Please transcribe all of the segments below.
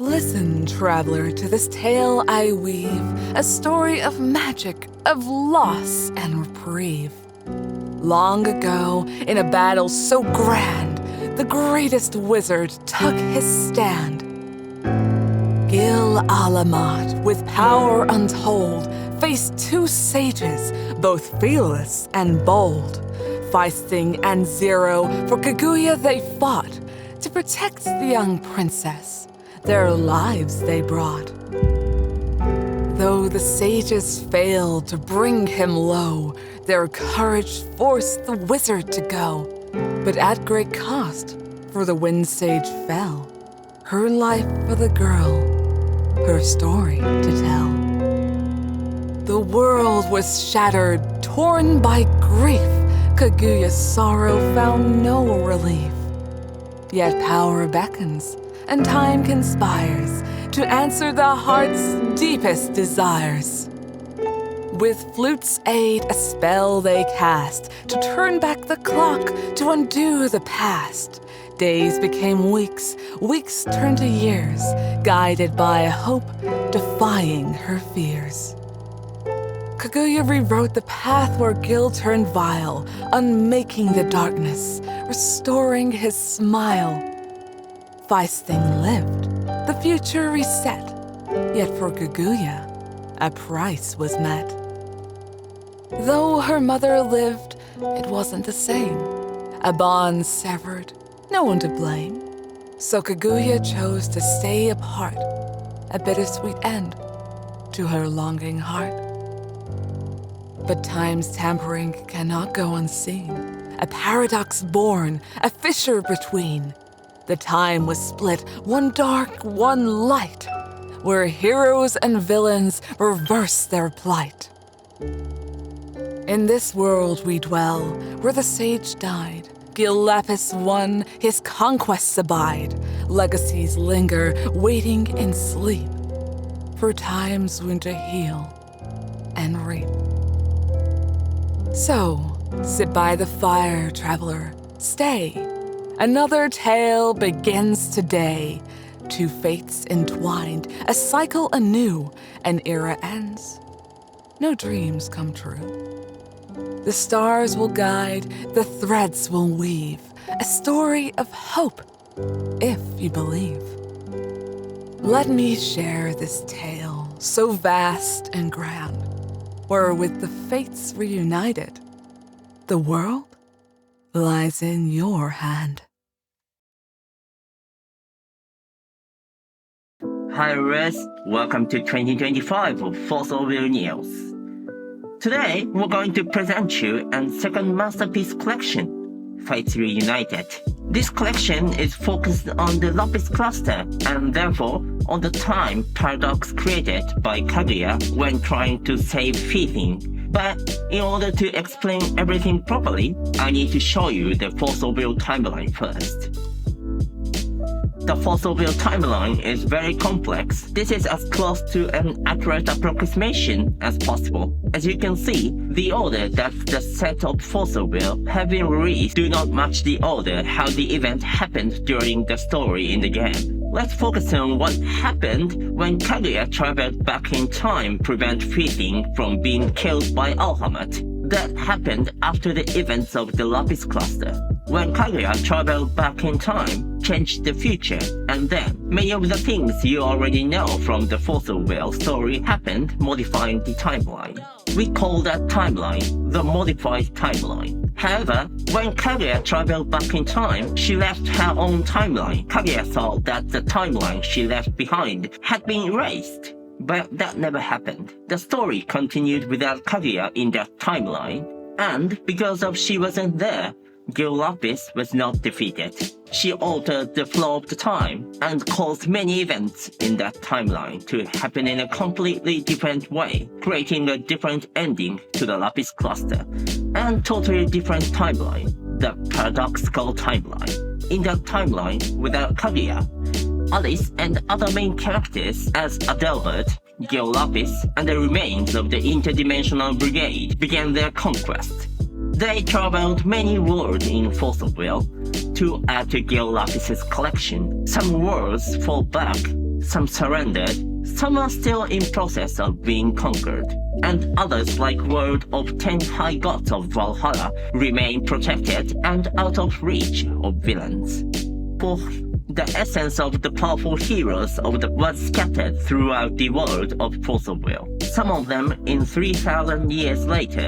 Listen, traveler, to this tale I weave, a story of magic, of loss and reprieve. Long ago, in a battle so grand, the greatest wizard took his stand. Gil-Alamat, with power untold, faced two sages, both fearless and bold. Feisting and Zero, for Kaguya they fought. To protect the young princess, their lives they brought. Though the sages failed to bring him low, their courage forced the wizard to go. But at great cost, for the wind sage fell. Her life for the girl, her story to tell. The world was shattered, torn by grief. Kaguya's sorrow found no relief. Yet power beckons, and time conspires to answer the heart's deepest desires. With flute's aid, a spell they cast to turn back the clock, to undo the past. Days became weeks, weeks turned to years, guided by hope, defying her fears. Kaguya rewrote the path where Gil turned vile, unmaking the darkness, restoring his smile. Feisting lived, the future reset, yet for Kaguya, a price was met. Though her mother lived, it wasn't the same. A bond severed, no one to blame. So Kaguya chose to stay apart, a bittersweet end to her longing heart. But time's tampering cannot go unseen. A paradox born, a fissure between. The time was split, one dark, one light, where heroes and villains reverse their plight. In this world we dwell, where the sage died. Gil-Lapis won, his conquests abide. Legacies linger, waiting in sleep, for time's wound to heal and reap. So, sit by the fire, traveler, stay. Another tale begins today. Two fates entwined, a cycle anew, an era ends. No dreams come true. The stars will guide, the threads will weave, a story of hope, if you believe. Let me share this tale, so vast and grand, where with the fates reunited, the world lies in your hand. Hi viewers, welcome to 2025 of FoW News. Today, we're going to present you a second masterpiece collection, Fates Reunited. This collection is focused on the Lapis cluster and therefore on the time paradox created by Kaguya when trying to save Feithing. But in order to explain everything properly, I need to show you the FoW timeline first. The FoW timeline is very complex. This is as close to an accurate approximation as possible. As you can see, the order that the set of FoW have been released do not match the order how the event happened during the story in the game. Let's focus on what happened when Kaguya traveled back in time to prevent Feithing from being killed by Alhamat. That happened after the events of the Lapis cluster. When Kaguya traveled back in time, changed the future, and then many of the things you already know from the FoW story happened, modifying the timeline. We call that timeline the modified timeline. However, when Kaguya traveled back in time, she left her own timeline. Kaguya thought that the timeline she left behind had been erased. But that never happened. The story continued without Kaguya in that timeline, and because of she wasn't there, Gil-Lapis was not defeated. She altered the flow of the time and caused many events in that timeline to happen in a completely different way, creating a different ending to the Lapis cluster, and totally different timeline, the paradoxical timeline. In that timeline, without Kaguya, Alice and other main characters as Adelbert, Gil-Lapis, and the remains of the Interdimensional Brigade began their conquest. They traveled many worlds in FoW to add to Gil-Lapis's collection. Some worlds fall back Some surrendered, some are still in process of being conquered, and others like World of 10 High Gods of Valhalla remain protected and out of reach of villains. For the essence of the powerful heroes of the was scattered throughout the world of FoW. Some of them, in 3,000 years later,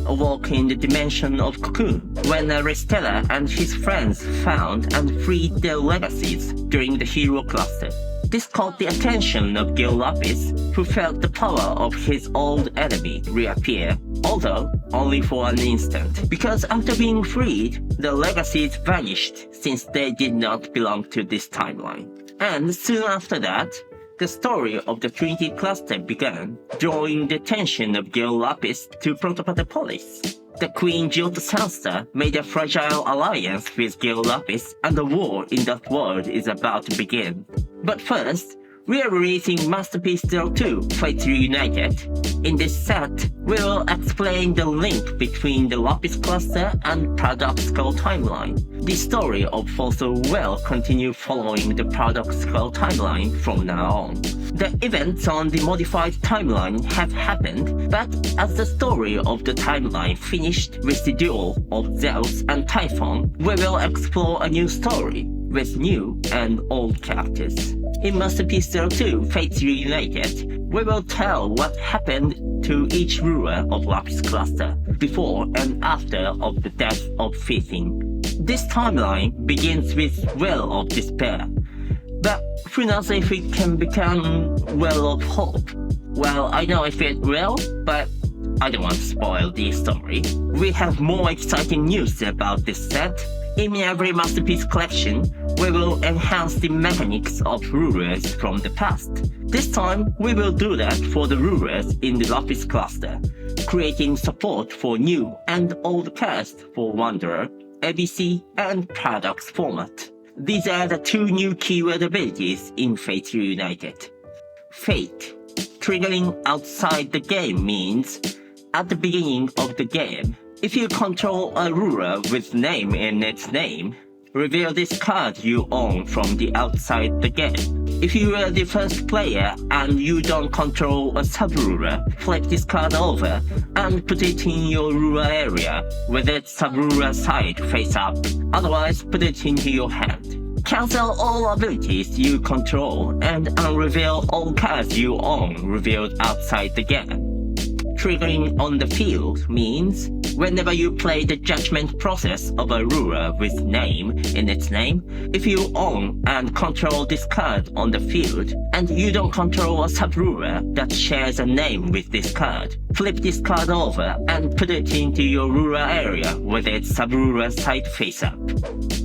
awoke in the dimension of Cocoon, when Aristella and his friends found and freed their legacies during the hero cluster. This caught the attention of Gil Lapis, who felt the power of his old enemy reappear, although only for an instant, because after being freed, the legacies vanished since they did not belong to this timeline. And soon after that, the story of the Trinity cluster began, drawing the attention of Gil Lapis to Protopatopolis. The Queen Jilt Sansa made a fragile alliance with Gil Lapis, and the war in that world is about to begin. But first, we are releasing Masterpiece 02, Fates Reunited. In this set, we will explain the link between the Lapis cluster and Paradoxical Timeline. The story of FoW will continue following the Paradoxical Timeline from now on. The events on the modified timeline have happened, but as the story of the timeline finished with the duel of Zeus and Typhon, we will explore a new story with new and old characters. In Masterpiece 02, Fates Reunited, we will tell what happened to each ruler of Lapis Cluster before and after of the death of Fithin. This timeline begins with Well of Despair, but who knows if it can become Well of Hope? Well, I know if it will, but I don't want to spoil the story. We have more exciting news about this set. In every Masterpiece collection, we will enhance the mechanics of rulers from the past. This time, we will do that for the rulers in the Lapis cluster, creating support for new and old cast for Wanderer, ABC, and Paradox format. These are the two new keyword abilities in Fate Reunited. Fate. Triggering outside the game means, at the beginning of the game, if you control a ruler with name in its name, reveal this card you own from the outside the game. If you are the first player and you don't control a sub-ruler, flip this card over and put it in your ruler area with its sub-ruler side face up, otherwise put it into your hand. Cancel all abilities you control and unreveal all cards you own revealed outside the game. Triggering on the field means whenever you play the judgment process of a ruler with name in its name, if you own and control this card on the field, and you don't control a sub-ruler that shares a name with this card, flip this card over and put it into your ruler area with its sub-ruler side face up.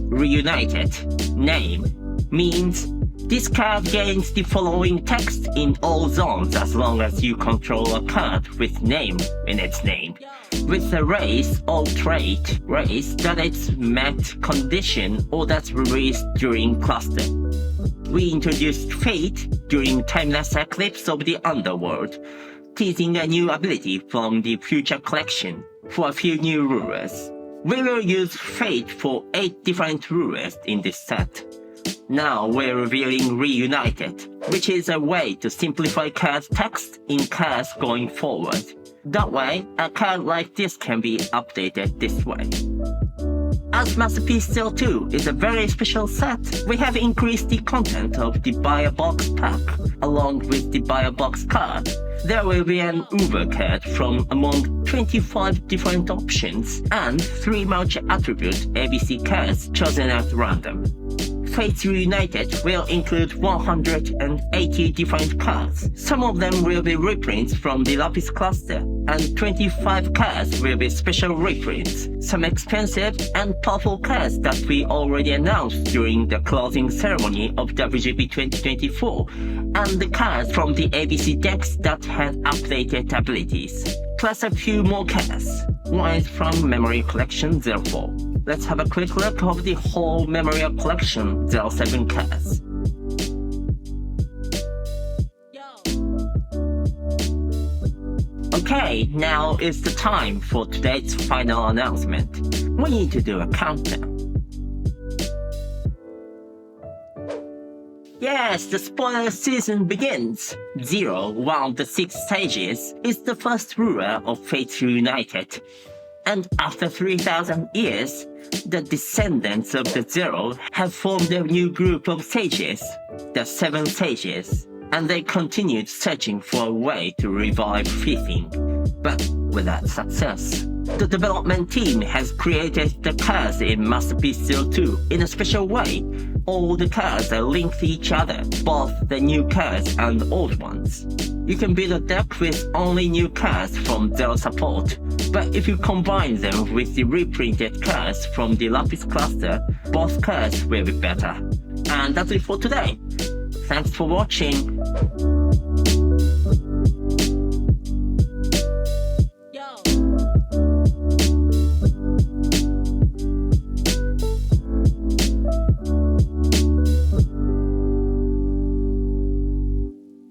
Reunited. Name means this card gains the following text in all zones as long as you control a card with name in its name, with a race or trait race that it's met condition or that's released during cluster. We introduced Fate during Timeless Eclipse of the Underworld, teasing a new ability from the Future Collection for a few new rulers. We will use Fate for 8 different rulers in this set. Now we're revealing Reunited, which is a way to simplify card text in cards going forward. That way, a card like this can be updated this way. As Masterpiece 02 is a very special set, we have increased the content of the Buy a Box pack. Along with the Buy a Box card, there will be an Uber card from among 25 different options and 3 multi-attribute ABC cards chosen at random. Fates Reunited will include 180 different cards. Some of them will be reprints from the Lapis cluster, and 25 cards will be special reprints. Some expensive and powerful cards that we already announced during the closing ceremony of WGB 2024, and the cards from the ABC decks that had updated abilities, plus a few more cards. One is from Memory Collection 04. Let's have a quick look of the whole Memory Collection 07 cards. Okay, now is the time for today's final announcement. We need to do a countdown. Yes, the spoiler season begins. Zero, one of the 6 stages, is the first ruler of Fate Reunited. And after 3,000 years, the descendants of the Zero have formed a new group of sages, the 7 sages, and they continued searching for a way to revive Fifing, but without success. The development team has created the cars in Masterpiece 02 in a special way. All the cars are linked to each other, both the new cars and old ones. You can build a deck with only new cars from Zero support, but if you combine them with the reprinted cars from the Lapis cluster, both cars will be better. And that's it for today. Thanks for watching.